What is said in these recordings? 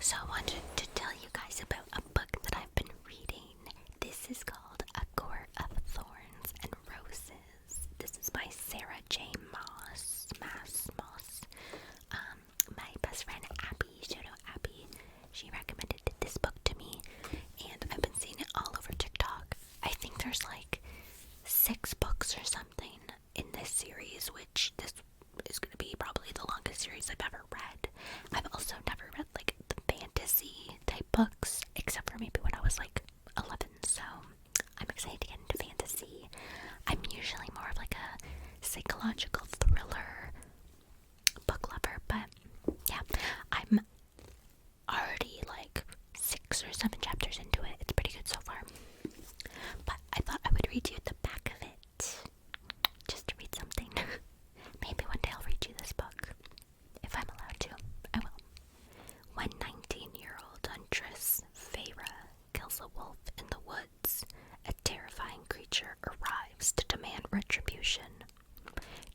So I wanted to tell you guys about a book that I've been reading. This is called A Court of Thorns and Roses. This is by Sarah J. Moss. My best friend Abby, shout out Abby, she recommended this book to me, and I've been seeing it all over TikTok. I think there's like 6 books or something in this series, which this is going to be probably the longest series I've ever read. I've also never read like the fantasy type books, except for maybe when I was like 11, so I'm excited to get into fantasy. I'm usually more of like a psychological thriller book lover, but yeah, I'm already like 6 or 7 chapters into it. It's pretty good so far. But I thought I would read you the back of it, just to read something. Maybe one day I'll read you this book. If I'm allowed to, I will. When 19-year-old huntress Feyre kills a wolf in the woods, a terrifying creature arrives to demand retribution.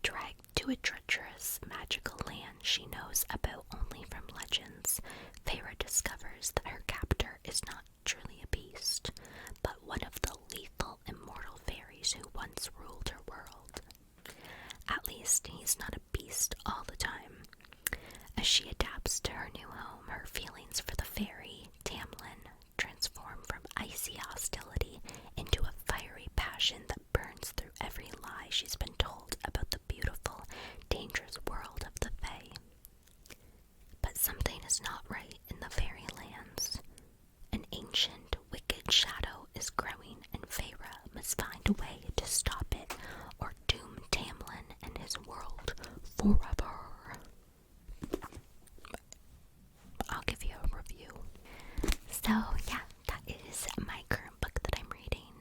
Dragged to a treacherous, magical land she knows about only from legends, Feyre discovers that her captor is not truly a beast, but one of the lethal immortal fairies who once ruled her world. At least he's not a beast all the time. As she adapts to her new home, her feelings for the fairy, Tamlin, transform from icy hostility into a fiery passion that burns through every lie she's been told about the beautiful, dangerous world of the Fae. But something is not right in the fairy lands. An ancient, wicked shadow is growing, and Feyre must find a way to stop it or doom Tamlin and his world forever. I'll give you a review. So yeah, that is my current book that I'm reading.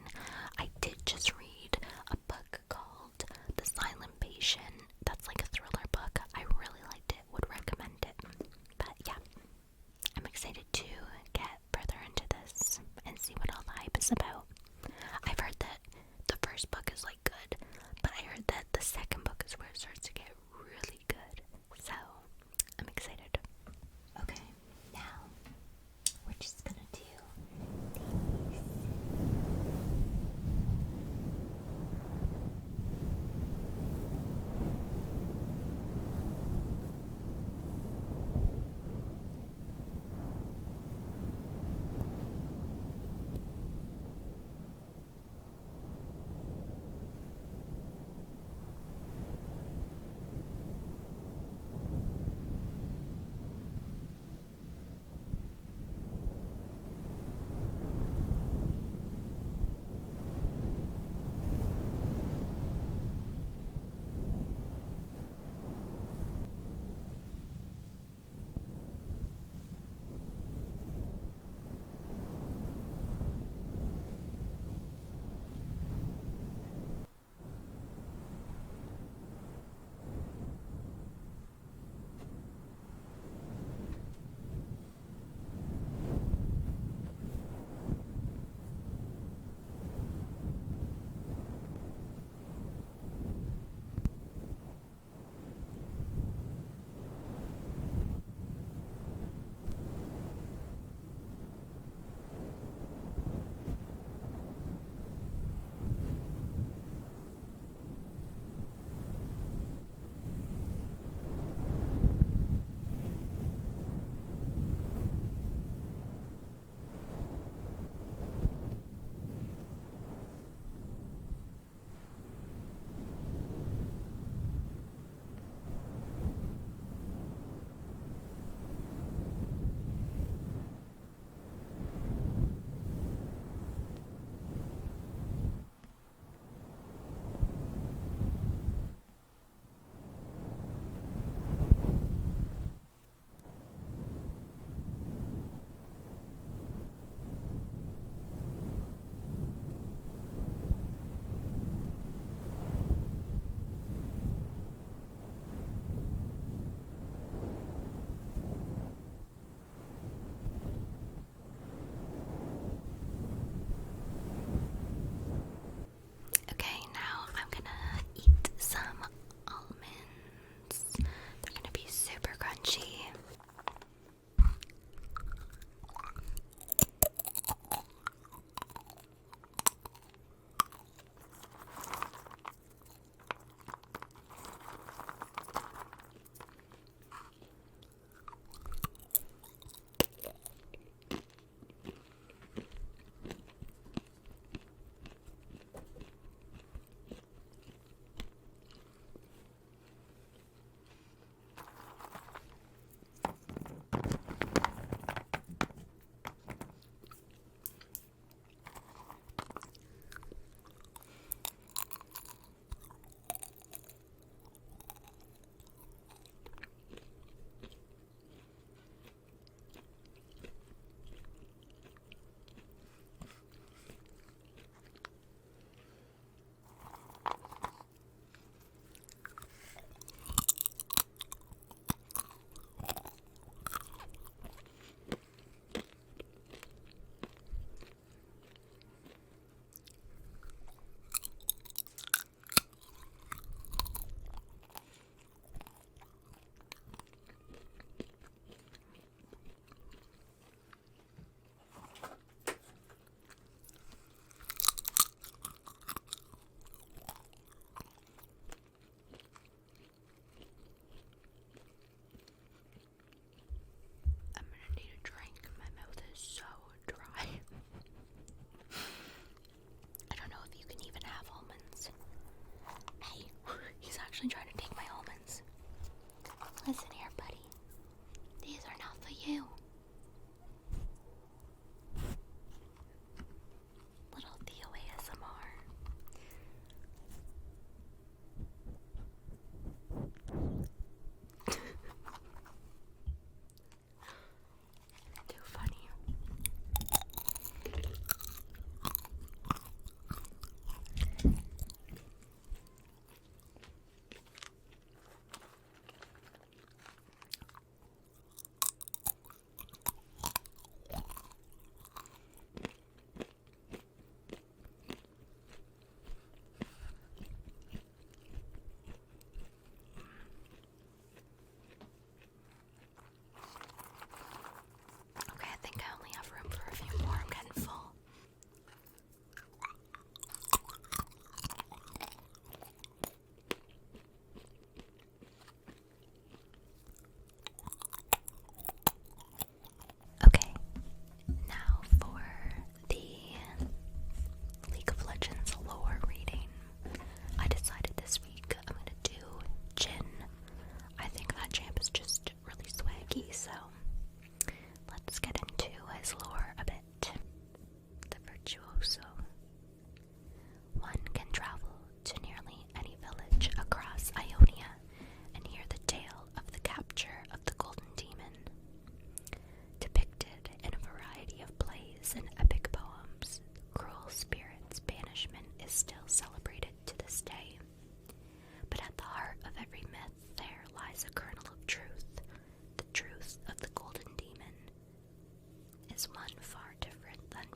I did just read a book called The Silent Patient. That's like a thriller book. I really liked it, would recommend it. But yeah, I'm excited to get further into this and see what all the hype is about. I've heard that the first book is like good, but I heard that the second book is where it starts to get really good. So I'm excited. Okay, now we're just gonna do these.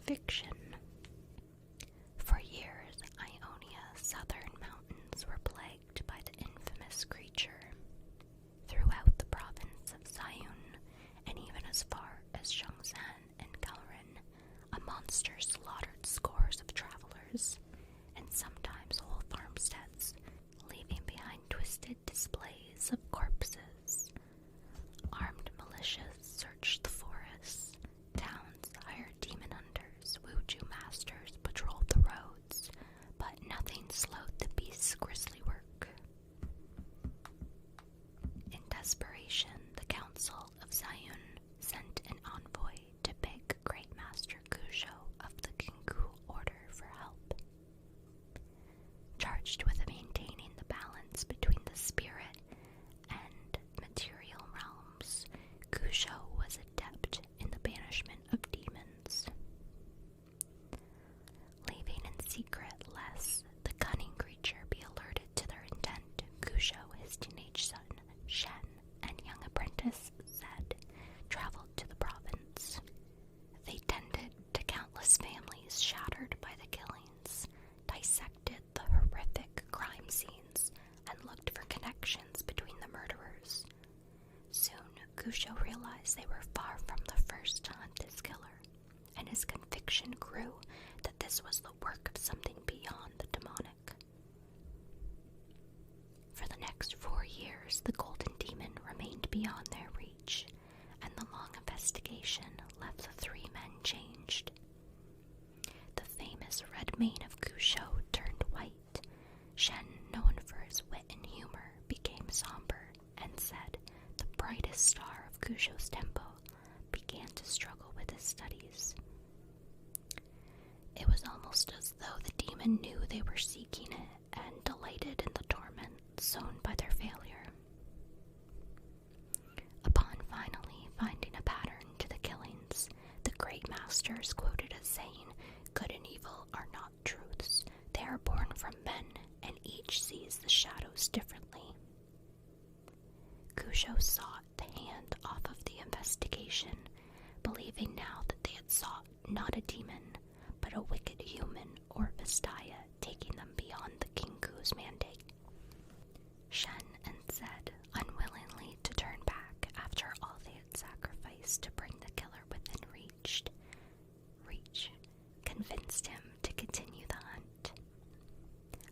fiction. For years, Ionia's southern mountains were plagued by the infamous creature. Throughout the province of Zion, and even as far as Zhongzhan and Galrin, a monster slaughtered scores of travelers, and sometimes whole farmsteads, leaving behind twisted displays of corpses. Armed militias searched the forests. Towns hired demon hunters. Wuju masters patrolled the roads, but nothing slowed the beast's grisly work. In desperation, the Council of Zion sent an envoy to beg Great Master Gujo of the Kingu Order for help. Charged with maintaining the balance between the spirit and material realms, Gujo was adept in the banishment of demons. Leaving in secret lest the cunning creature be alerted to their intent, Gujo, his teenage son, Shen, and young apprentice, Zed, traveled to the province. They tended to countless families shattered by the killings, dissected the horrific crime scenes, and looked for connections between the murderers. Soon, Gujo realized they were far from the first to hunt this killer, and his conviction grew that this was the work of something beyond the demonic. For the next 4 years, the Golden Demon remained beyond their reach, and the long investigation left the 3 men changed. The famous red mane of Gujo turned white. Shen, known for his wit and humor, became somber, and said the brightest star of Gujo's temple began to struggle with his studies. It was almost as though the demon knew they were seeking it and delighted in the torment sown by their failure. Upon finally finding a pattern to the killings, the great master is quoted as saying, "Good and evil are not truths. They are born from men, and each sees the shadows differently." Gujo sought the hand off of the investigation, believing now that they had sought not a demon, but a wicked human or Vistaya, taking them beyond the Kingu's mandate. Shen and Zed, unwillingly to turn back after all they had sacrificed to bring the killer within reach, convinced him to continue the hunt.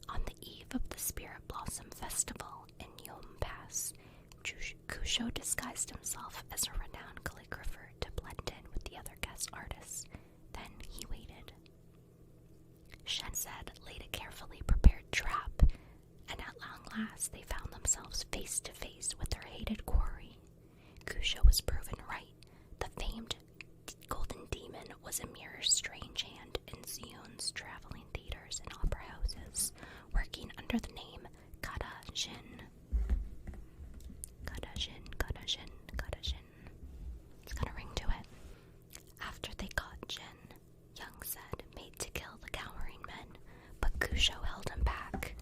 On the eve of the Spirit Blossom Festival in Yom Pass, Gujo disguised himself as a renowned calligrapher to blend in with the other guest artists. Then he waited. Shen Zed laid a carefully prepared trap, and at long last they found themselves face to face with their hated quarry. Gujo was proven right. The famed Golden Demon was a mere strange hand in Zion's traveling theaters and opera houses, working under the name Kada Jhin. Kada Jhin, Kada Jhin, Kada Jhin. It's got a ring to it. After they caught Jhin, young Zed made to kill the cowering men, but Gujo held him back.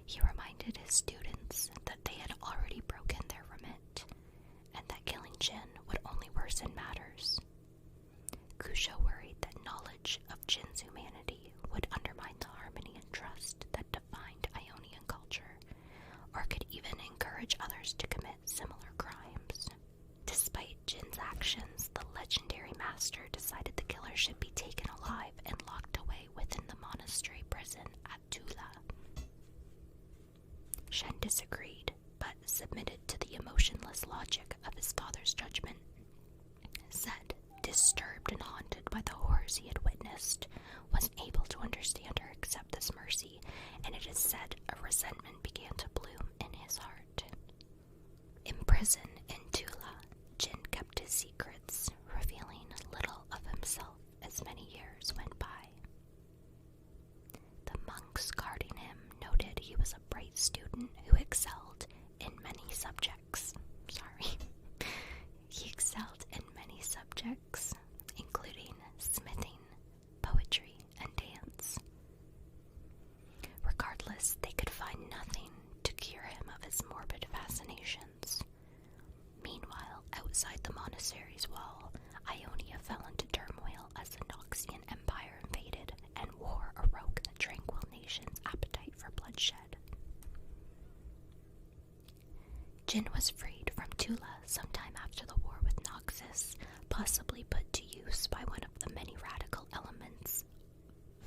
He reminded his students that they had already broken their remit, and that killing Jhin would only worsen matters. Gujo worried that knowledge of Jin's humanity would undermine the harmony and trust that defined Ionian culture, or could even encourage others to commit similar crimes. Despite Jin's actions, the legendary master decided the killer should be taken alive and locked away within the monastery prison at Tula. Shen disagreed, but submitted to the emotionless logic of his father's judgment. Zed, disturbed and haunted by the horrors he had witnessed, was able to understand or accept this mercy, and it is said a resentment began to bloom in his heart. In prison in Tula, Jhin kept his secrets, revealing little of himself as many years went by. The monks guarding him noted he was a bright student who excelled in many subjects. He excelled in many subjects, including smithing, poetry, and dance. Regardless, they could find nothing to cure him of his morbid fascinations. Jhin was freed from Tula sometime after the war with Noxus, possibly put to use by one of the many radical elements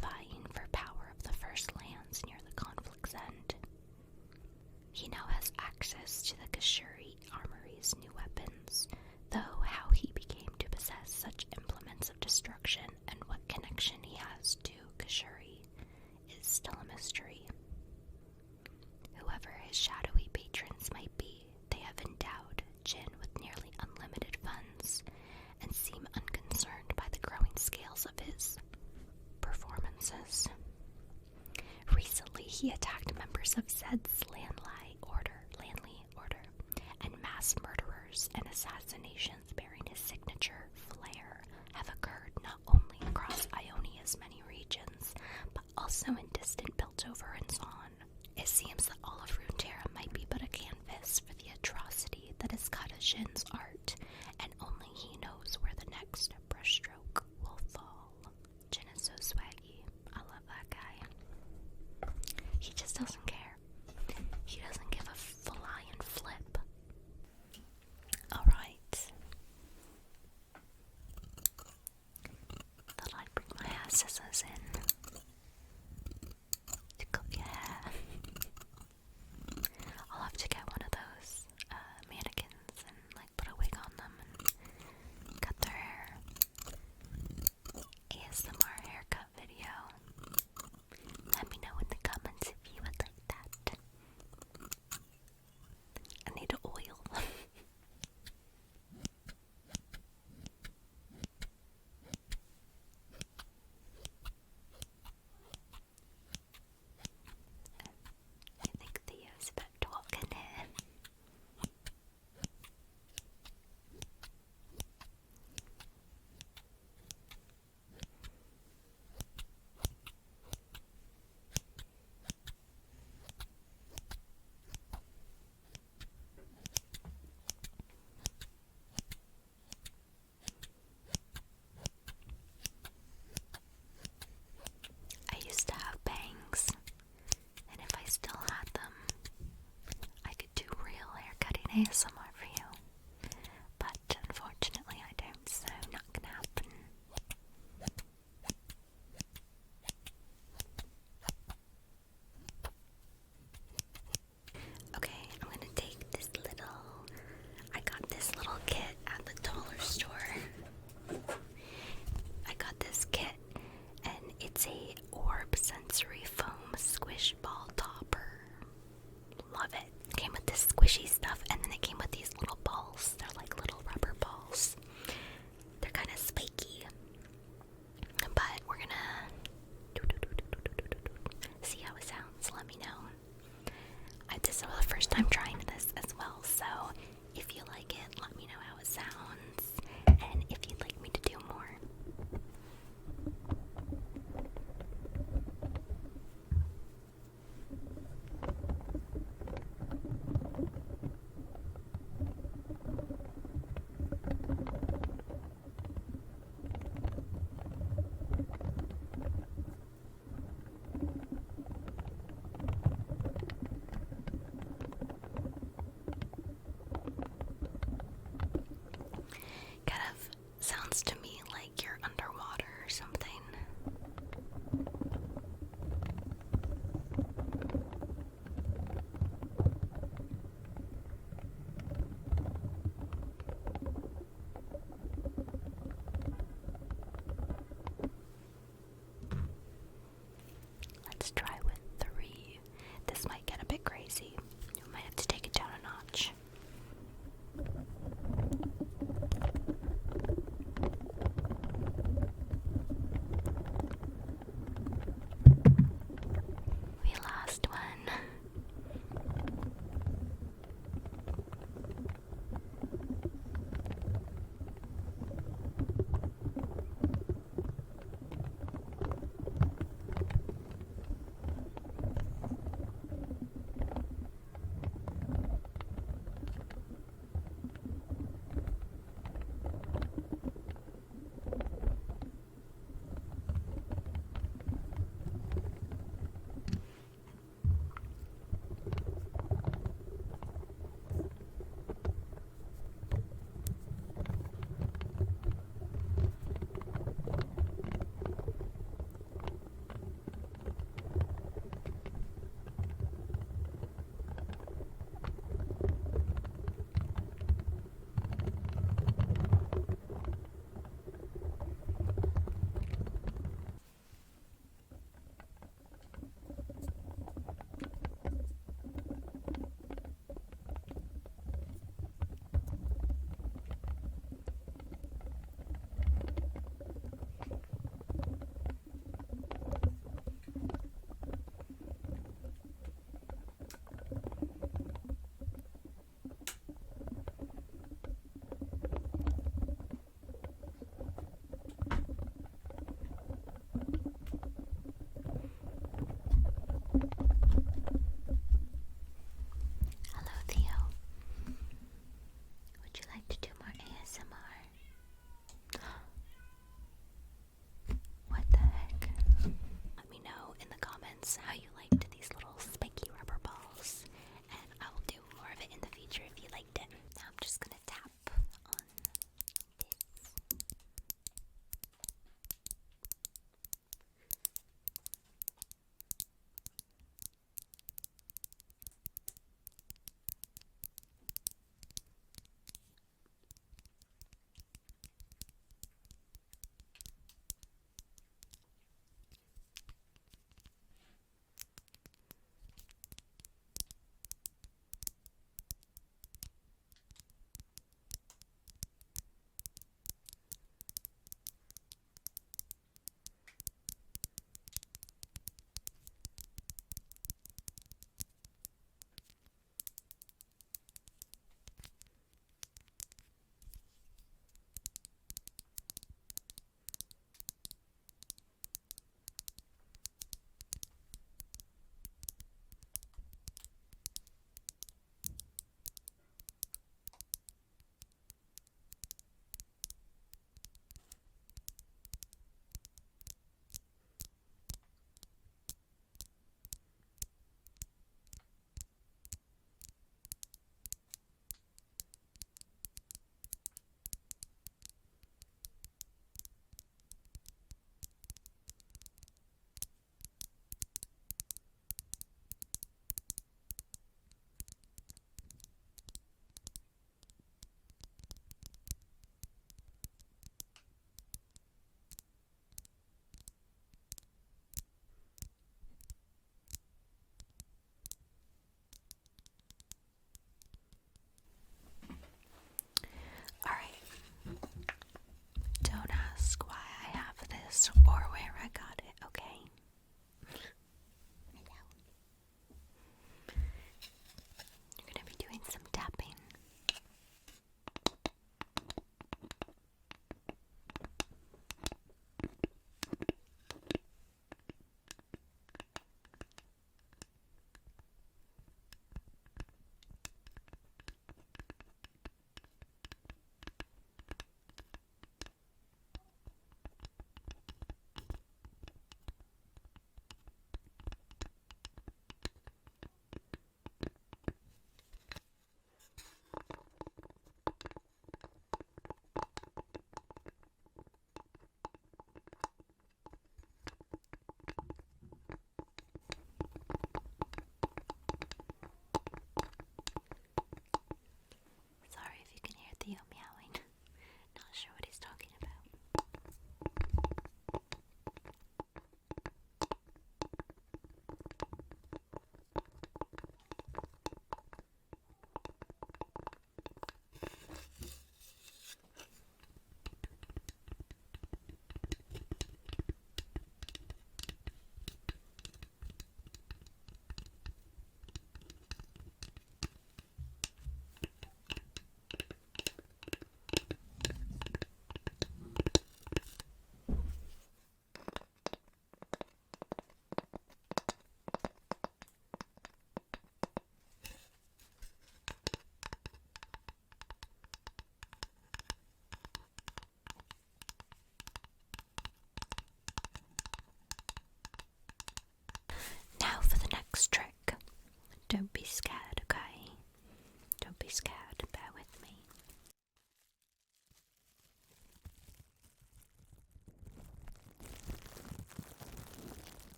vying for power of the First Lands near the conflict's end. He now has access to the Kashuri Armory's new weapons, though how he became to possess such implements of destruction and what connection he has to Kashuri is still a mystery. Whoever his shadowy patrons might be, they have endowed Jhin with nearly unlimited funds and seem unconcerned by the growing scales of his performances. Recently, he attacked members of Zed's Landly Order, and mass murderers and assassinations bearing his signature flair have occurred not only across Ionia's many regions, but also in distant Piltover and Zaun. It seems that all of Runeterra might be but a canvas for the atrocity that is Jhin's art, and only he knows where the next brushstroke will fall. Jhin is so swaggy. I love that guy. He just doesn't care. He doesn't give a flying flip. Alright. Thought I'd bring my hair scissors in to cut your hair. I'll have to get one of those mannequins and put a wig on them and cut their hair. ASMR haircut video. Let me know in the comments if you would like that. I need oil. I think Theo's about to walk in here. I used to have bangs, and if I still had them, I could do real hair cutting ASMR.